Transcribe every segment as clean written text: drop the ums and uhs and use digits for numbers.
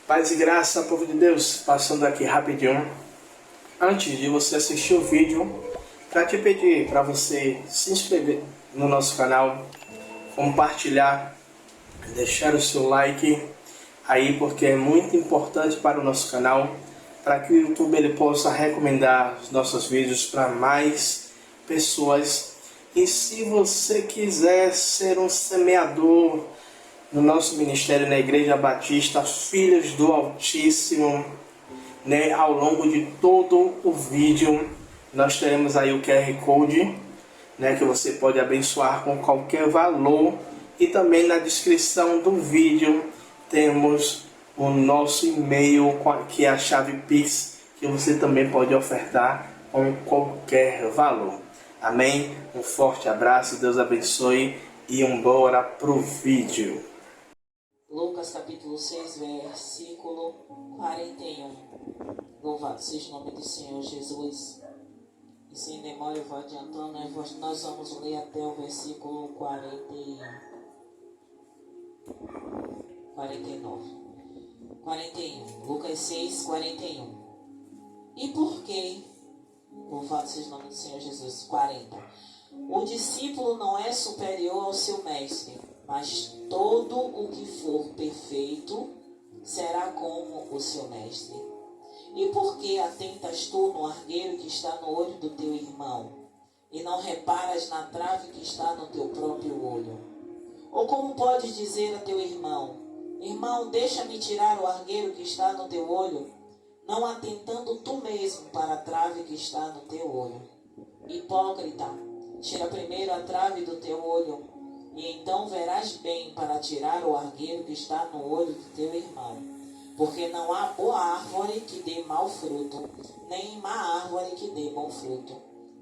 Paz e graça, povo de Deus, passando aqui rapidinho. Antes de você assistir o vídeo, para te pedir para você se inscrever no nosso canal, compartilhar, deixar o seu like aí, porque é muito importante para o nosso canal, para que o YouTube ele possa recomendar os nossos vídeos para mais pessoas. E se você quiser ser um semeador no nosso ministério na Igreja Batista Filhos do Altíssimo, né, ao longo de todo o vídeo nós teremos aí o QR Code, né, que você pode abençoar com qualquer valor, e também na descrição do vídeo temos o nosso e-mail, que é a chave Pix, que você também pode ofertar com qualquer valor. Amém? Um forte abraço, Deus abençoe e bora pro vídeo. Lucas capítulo 6, versículo 41. Louvado seja o nome do Senhor Jesus. E sem demora eu vou adiantando, nós vamos ler até o versículo 41. Lucas 6, 41. E por que? Louvado seja o nome do Senhor Jesus. 40. O discípulo não é superior ao seu mestre, mas todo o que for perfeito será como o seu mestre. E por que atentas tu no argueiro que está no olho do teu irmão, e não reparas na trave que está no teu próprio olho? Ou como podes dizer a teu irmão: irmão, deixa-me tirar o argueiro que está no teu olho, não atentando tu mesmo para a trave que está no teu olho? Hipócrita, tira primeiro a trave do teu olho, e então verás bem para tirar o argueiro que está no olho do teu irmão. Porque não há boa árvore que dê mau fruto, nem má árvore que dê bom fruto.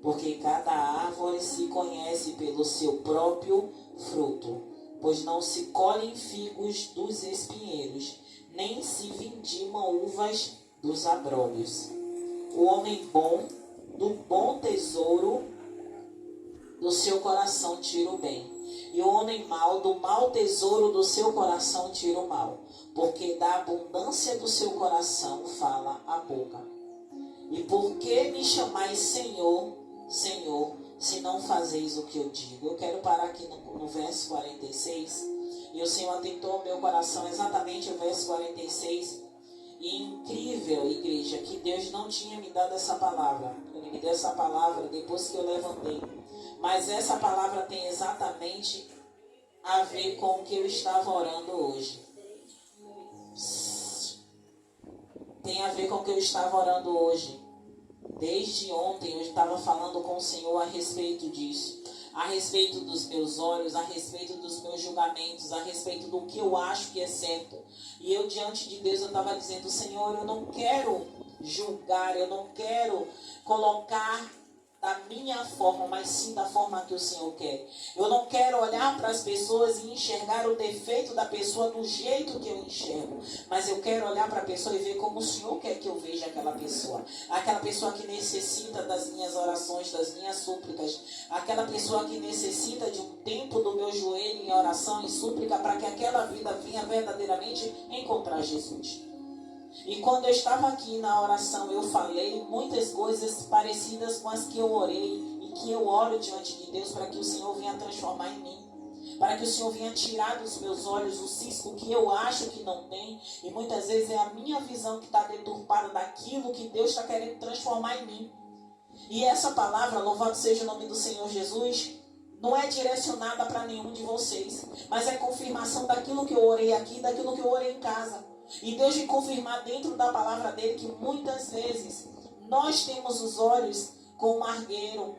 Porque cada árvore se conhece pelo seu próprio fruto. Pois não se colhem figos dos espinheiros, nem se vindimam uvas dos abrolhos. O homem bom, do bom tesouro do seu coração tira o bem, e o homem mau, do mau tesouro do seu coração tira o mal, porque da abundância do seu coração fala a boca. E por que me chamais Senhor, Senhor, se não fazeis o que eu digo? Eu quero parar aqui no verso 46, e o Senhor atentou ao meu coração exatamente o verso 46. E incrível, igreja, que Deus não tinha me dado essa palavra. Ele me deu essa palavra depois que eu levantei. Mas essa palavra tem exatamente a ver com o que eu estava orando hoje. Tem a ver com o que eu estava orando hoje. Desde ontem eu estava falando com o Senhor a respeito disso. A respeito dos meus olhos, a respeito dos meus julgamentos, a respeito do que eu acho que é certo. E eu diante de Deus eu estava dizendo: Senhor, eu não quero julgar, eu não quero colocar da minha forma, mas sim da forma que o Senhor quer. Eu não quero olhar para as pessoas e enxergar o defeito da pessoa do jeito que eu enxergo, mas eu quero olhar para a pessoa e ver como o Senhor quer que eu veja aquela pessoa que necessita das minhas orações, das minhas súplicas, aquela pessoa que necessita de um tempo do meu joelho em oração e súplica para que aquela vida venha verdadeiramente encontrar Jesus. E quando eu estava aqui na oração, eu falei muitas coisas parecidas com as que eu orei e que eu oro diante de Deus, para que o Senhor venha transformar em mim, para que o Senhor venha tirar dos meus olhos o cisco que eu acho que não tem, e muitas vezes é a minha visão que está deturpada daquilo que Deus está querendo transformar em mim. E essa palavra, louvado seja o nome do Senhor Jesus, não é direcionada para nenhum de vocês, mas é confirmação daquilo que eu orei aqui, daquilo que eu orei em casa. E Deus me confirmar dentro da palavra dele que muitas vezes nós temos os olhos com um argueiro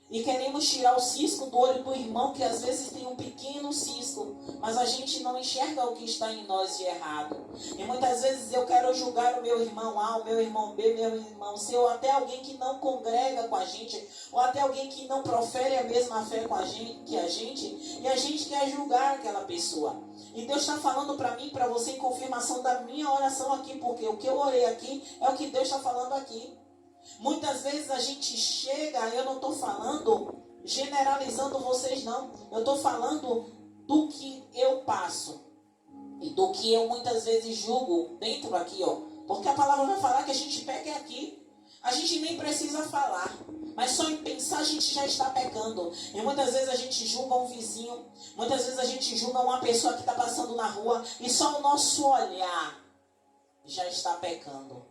e queremos tirar o cisco do olho do irmão, que às vezes tem um pequeno cisco, mas a gente não enxerga o que está em nós de errado. E muitas vezes eu quero julgar o meu irmão A, o meu irmão B, meu irmão C, ou até alguém que não congrega com a gente, ou até alguém que não profere a mesma fé com a gente, que a gente, e a gente quer julgar aquela pessoa. E Deus está falando para mim, para você, em confirmação da minha oração aqui, porque o que eu orei aqui é o que Deus está falando aqui. Muitas vezes a gente chega, eu não estou falando generalizando vocês não, eu estou falando do que eu passo. e do que eu muitas vezes julgo dentro aqui, ó. Porque a palavra vai falar que a gente peca é aqui. A gente nem precisa falar, mas só em pensar a gente já está pecando. E muitas vezes a gente julga um vizinho, muitas vezes a gente julga uma pessoa que está passando na rua e só o nosso olhar já está pecando.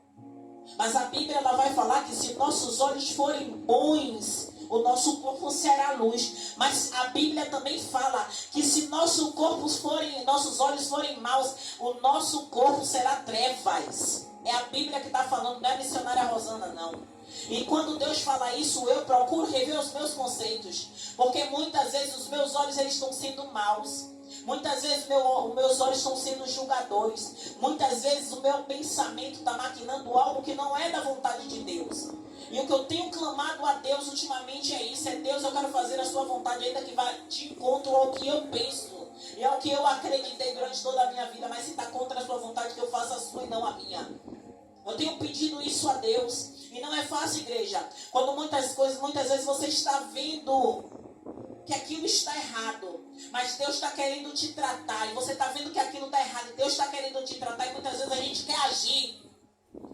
Mas a Bíblia ela vai falar que se nossos olhos forem bons, o nosso corpo será luz. Mas a Bíblia também fala que se nossos olhos forem maus, o nosso corpo será trevas. É a Bíblia que está falando, não é a missionária Rosana, não. E quando Deus fala isso, eu procuro rever os meus conceitos. Porque muitas vezes os meus olhos eles estão sendo maus. Muitas vezes os meus olhos estão sendo julgadores. Muitas vezes o meu pensamento está maquinando algo que não é da vontade de Deus. E o que eu tenho clamado a Deus ultimamente é isso. É Deus, eu quero fazer a sua vontade, ainda que vá de encontro ao que eu penso. E ao que eu acreditei durante toda a minha vida. Mas se está contra a sua vontade, que eu faça a sua e não a minha. Eu tenho pedido isso a Deus. E não é fácil, igreja. Quando muitas vezes você está vendo que aquilo está errado, mas Deus está querendo te tratar, e você está vendo que aquilo está errado, e Deus está querendo te tratar, e muitas vezes a gente quer agir,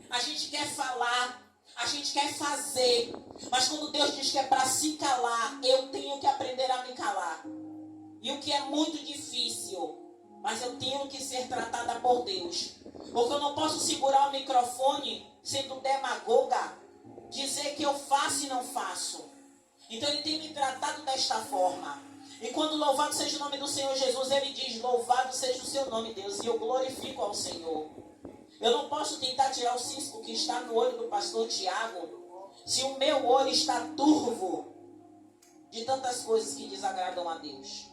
a gente quer falar, a gente quer fazer, mas quando Deus diz que é para se calar, eu tenho que aprender a me calar, e o que é muito difícil, mas eu tenho que ser tratada por Deus, porque eu não posso segurar o microfone sendo demagoga, dizer que eu faço e não faço. Então ele tem me tratado desta forma. E quando louvado seja o nome do Senhor Jesus, ele diz, louvado seja o seu nome, Deus, e eu glorifico ao Senhor. Eu não posso tentar tirar o cisco que está no olho do pastor Tiago, se o meu olho está turvo de tantas coisas que desagradam a Deus.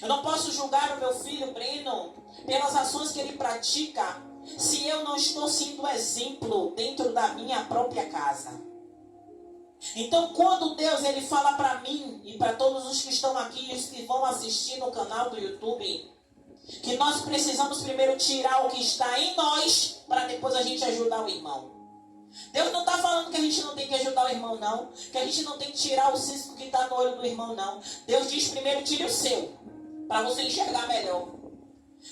Eu não posso julgar o meu filho Breno pelas ações que ele pratica, se eu não estou sendo exemplo dentro da minha própria casa. Então, quando Deus ele fala para mim e para todos os que estão aqui e os que vão assistir no canal do YouTube, que nós precisamos primeiro tirar o que está em nós para depois a gente ajudar o irmão. Deus não está falando que a gente não tem que ajudar o irmão, não. Que a gente não tem que tirar o cisco que está no olho do irmão, não. Deus diz primeiro, tire o seu, para você enxergar melhor.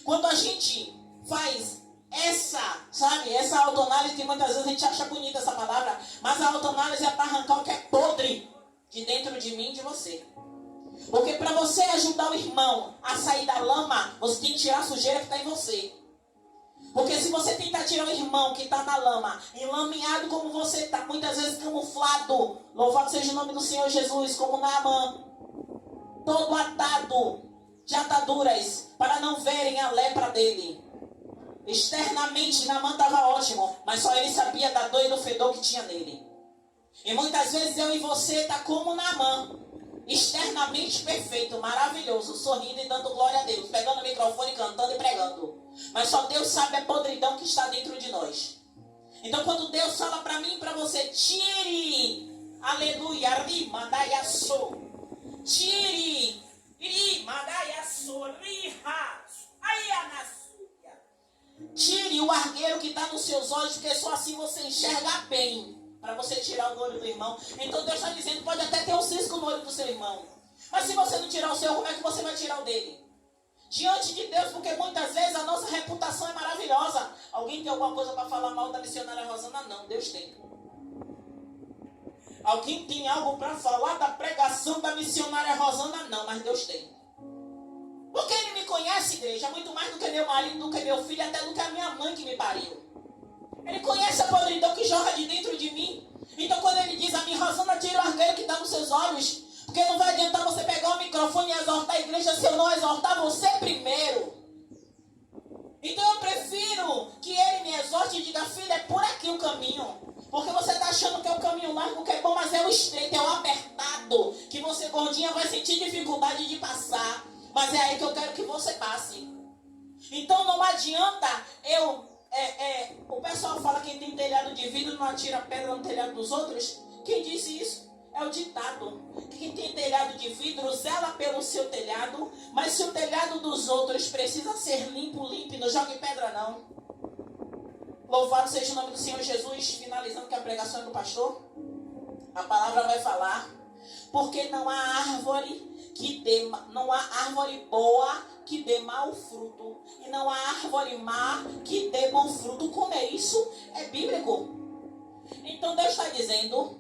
Quando a gente faz essa autoanálise, que muitas vezes a gente acha bonita essa palavra, mas a autoanálise é para arrancar o que é podre de dentro de mim e de você. Porque para você ajudar o irmão a sair da lama, você tem que tirar a sujeira que está em você. Porque se você tentar tirar o irmão que está na lama, enlameado como você está, muitas vezes camuflado, louvado seja o nome do Senhor Jesus, como Naamã, todo atado de ataduras, para não verem a lepra dele. Externamente Naamã estava ótimo, mas só ele sabia da dor e do fedor que tinha nele. E muitas vezes eu e você tá como Naamã, externamente perfeito, maravilhoso, sorrindo e dando glória a Deus, pegando o microfone, cantando e pregando. Mas só Deus sabe a podridão que está dentro de nós. Então quando Deus fala para mim e para você, tire, aleluia, rima, daiaçô, tire, rima, daiaçô, riha, aianaçô. Tire o argueiro que está nos seus olhos, porque só assim você enxerga bem, para você tirar o olho do irmão. Então Deus está dizendo, pode até ter um cisco no olho do seu irmão, mas se você não tirar o seu, como é que você vai tirar o dele? Diante de Deus, porque muitas vezes a nossa reputação é maravilhosa. Alguém tem alguma coisa para falar mal da missionária Rosana? Não, Deus tem. Alguém tem algo para falar da pregação da missionária Rosana? Não, mas Deus tem. Porque ele me conhece, igreja, muito mais do que meu marido, do que meu filho, até do que a minha mãe que me pariu. Ele conhece a podridão que jorra de dentro de mim. Então quando ele diz a mim, Rosana, tira o argueiro que está nos seus olhos, porque não vai adiantar você pegar o microfone e exortar a igreja se eu não exortar você primeiro. Então eu prefiro que ele me exorte e diga, filha, é por aqui o caminho. Porque você está achando que é o caminho largo, que é bom, mas é o estreito, é o apertado, que você, gordinha, vai sentir dificuldade de passar. Mas é aí que eu quero que você passe. Então não adianta o pessoal fala que quem tem telhado de vidro não atira pedra no telhado dos outros. Quem disse isso? É o ditado. Quem tem telhado de vidro zela pelo seu telhado, mas se o telhado dos outros precisa ser limpo, não jogue pedra não. Louvado seja o nome do Senhor Jesus. Finalizando com a pregação do pastor, a palavra vai falar Porque não há árvore boa que dê mau fruto, e não há árvore má que dê bom fruto. Como é isso? É bíblico. Então Deus está dizendo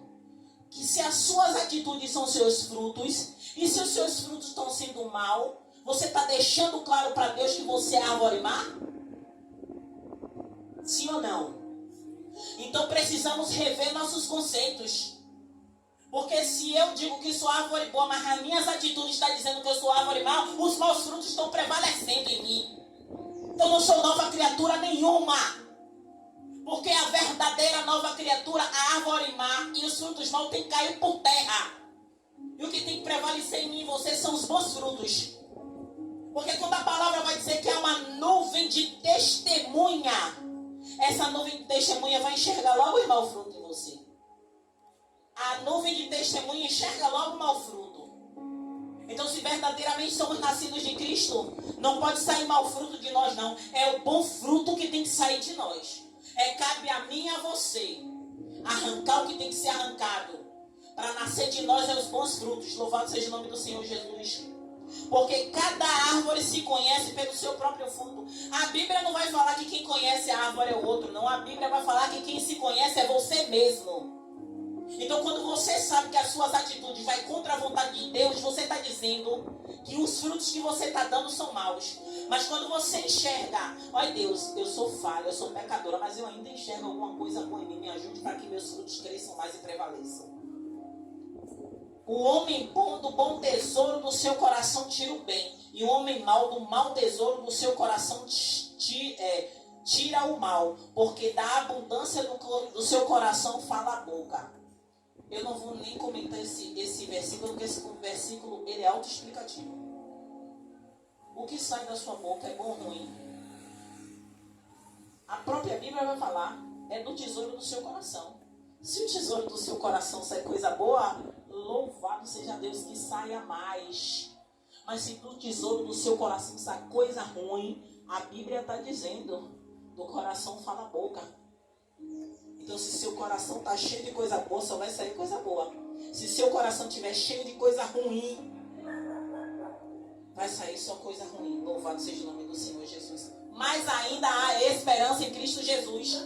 que se as suas atitudes são seus frutos, e se os seus frutos estão sendo mal, você está deixando claro para Deus que você é árvore má? Sim ou não? Então precisamos rever nossos conceitos. Porque se eu digo que sou árvore boa, mas as minhas atitudes estão dizendo que eu sou árvore má, os maus frutos estão prevalecendo em mim. Eu não sou nova criatura nenhuma. Porque a verdadeira nova criatura, a árvore má e os frutos maus têm que cair por terra. E o que tem que prevalecer em mim e você são os bons frutos. Porque quando a palavra vai dizer que é uma nuvem de testemunha, essa nuvem de testemunha vai enxergar logo o mau fruto em você. A nuvem de testemunha enxerga logo o mau fruto. Então, se verdadeiramente somos nascidos de Cristo, não pode sair mau fruto de nós, não. É o bom fruto que tem que sair de nós. Cabe a mim e a você arrancar o que tem que ser arrancado. Para nascer de nós é os bons frutos. Louvado seja o nome do Senhor Jesus. Porque cada árvore se conhece pelo seu próprio fruto. A Bíblia não vai falar que quem conhece a árvore é o outro, não. A Bíblia vai falar que quem se conhece é você mesmo. Então, quando você sabe que as suas atitudes vão contra a vontade de Deus, você está dizendo que os frutos que você está dando são maus. Mas quando você enxerga, olha Deus, eu sou falha, eu sou pecadora, mas eu ainda enxergo alguma coisa boa em mim, me ajude para que meus frutos cresçam mais e prevaleçam. O homem bom do bom tesouro do seu coração tira o bem, e o homem mau do mau tesouro do seu coração tira o mal, porque da abundância do seu coração fala a boca. Eu não vou nem comentar esse versículo, porque esse versículo ele é autoexplicativo. O que sai da sua boca é bom ou ruim? A própria Bíblia vai falar, é do tesouro do seu coração. Se o tesouro do seu coração sai coisa boa, louvado seja Deus que saia mais. Mas se do tesouro do seu coração sai coisa ruim, a Bíblia está dizendo, do coração fala a boca. Então, se seu coração está cheio de coisa boa, só vai sair coisa boa. Se seu coração estiver cheio de coisa ruim, vai sair só coisa ruim. Louvado seja o nome do Senhor Jesus. Mas ainda há esperança em Cristo Jesus.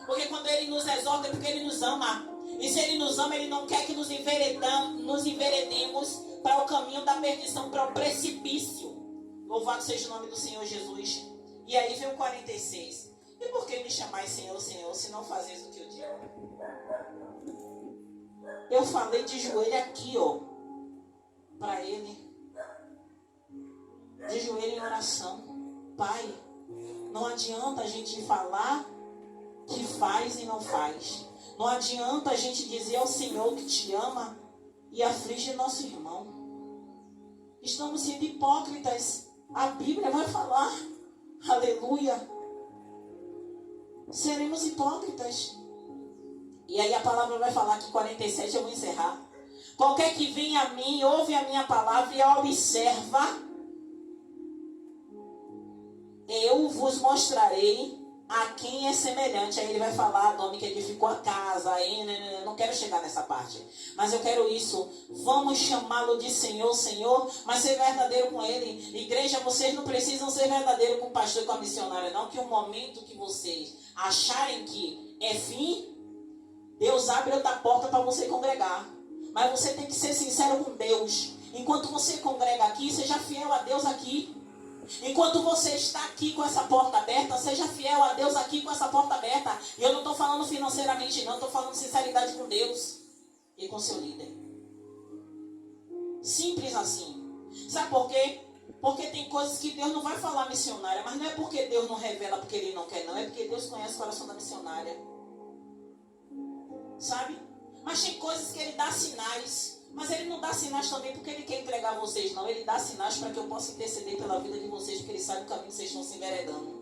Porque quando Ele nos exorta, é porque Ele nos ama. E se Ele nos ama, Ele não quer que nos enveredemos para o caminho da perdição, para o precipício. Louvado seja o nome do Senhor Jesus. E aí vem o 46. E por que me chamais Senhor, Senhor, se não fazeis o que eu digo? Eu falei de joelho aqui, ó, para Ele. De joelho em oração. Pai, não adianta a gente falar que faz e não faz. Não adianta a gente dizer ao Senhor que te ama e aflige nosso irmão. Estamos sendo hipócritas. A Bíblia vai falar. Aleluia. Seremos hipócritas. E aí a palavra vai falar que 47, eu vou encerrar. Qualquer que vem a mim, ouve a minha palavra e a observa, eu vos mostrarei a quem é semelhante. Aí ele vai falar do homem que edificou a casa. Aí, eu não quero chegar nessa parte, mas eu quero isso. Vamos chamá-lo de Senhor, Senhor, mas ser verdadeiro com Ele. Igreja, vocês não precisam ser verdadeiro com o pastor e com a missionária, não. Que o momento que vocês acharem que é fim, Deus abre outra porta para você congregar. Mas você tem que ser sincero com Deus. Enquanto você congrega aqui, seja fiel a Deus aqui. Enquanto você está aqui com essa porta aberta, seja fiel a Deus aqui com essa porta aberta. E eu não estou falando financeiramente, não. Estou falando sinceridade com Deus e com seu líder. Simples assim. Sabe por quê? Porque tem coisas que Deus não vai falar missionária. Mas não é porque Deus não revela porque Ele não quer, não. É porque Deus conhece o coração da missionária. Sabe? Mas tem coisas que Ele dá sinais. Mas Ele não dá sinais também porque Ele quer entregar vocês, não. Ele dá sinais para que eu possa interceder pela vida de vocês, porque Ele sabe o caminho que vocês estão se enveredando.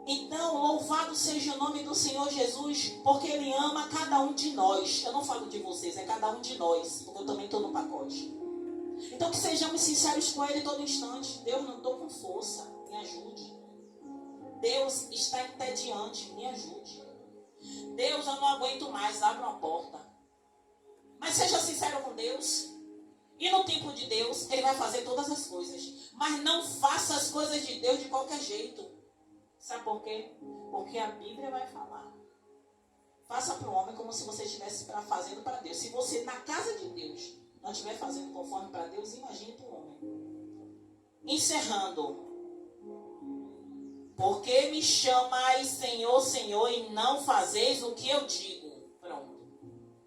Então, louvado seja o nome do Senhor Jesus, porque Ele ama cada um de nós. Eu não falo de vocês, é cada um de nós, porque eu também estou no pacote. Então, que sejamos sinceros com Ele todo instante. Deus, não estou com força, me ajude. Deus, está entediante, me ajude. Deus, eu não aguento mais, abre uma porta. Mas seja sincero com Deus. E no tempo de Deus, Ele vai fazer todas as coisas. Mas não faça as coisas de Deus de qualquer jeito. Sabe por quê? Porque a Bíblia vai falar. Faça para o homem como se você estivesse fazendo para Deus. Se você, na casa de Deus, não estiver fazendo conforme para Deus, imagine para o homem. Encerrando. Porque me chamais Senhor, Senhor, e não fazeis o que eu digo. Pronto.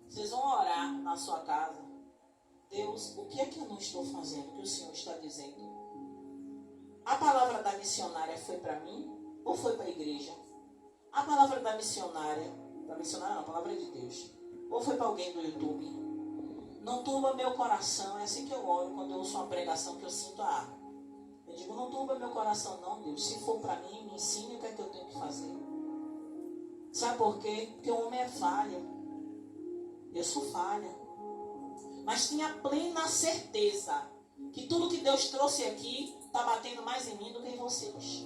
Vocês vão orar na sua casa. Deus, o que é que eu não estou fazendo? O que o Senhor está dizendo? A palavra da missionária foi para mim ou foi para a igreja? A palavra da missionária não, a palavra de Deus, ou foi para alguém do YouTube? Não turba meu coração. É assim que eu oro quando eu ouço uma pregação que eu sinto a ar. Eu digo, não turba meu coração não, Deus. Se for para mim, me ensine o que é que eu tenho que fazer. Sabe por quê? Porque o homem é falho. Eu sou falha. Mas tenha plena certeza que tudo que Deus trouxe aqui está batendo mais em mim do que em vocês.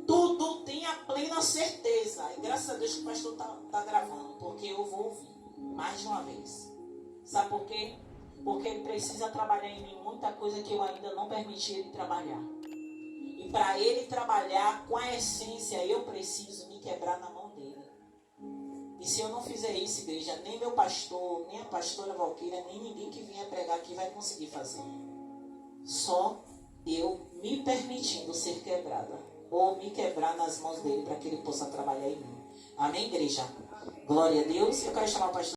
Tudo tenha plena certeza. E graças a Deus que o pastor está gravando, porque eu vou ouvir mais de uma vez. Sabe por quê? Porque ele precisa trabalhar em mim muita coisa que eu ainda não permiti ele trabalhar. E para ele trabalhar com a essência, eu preciso me quebrar na mão dele. E se eu não fizer isso, igreja, nem meu pastor, nem a pastora Valquíria, nem ninguém que venha pregar aqui vai conseguir fazer. Só eu me permitindo ser quebrada. Ou me quebrar nas mãos dele para que ele possa trabalhar em mim. Amém, igreja? Glória a Deus. Eu quero chamar o pastor.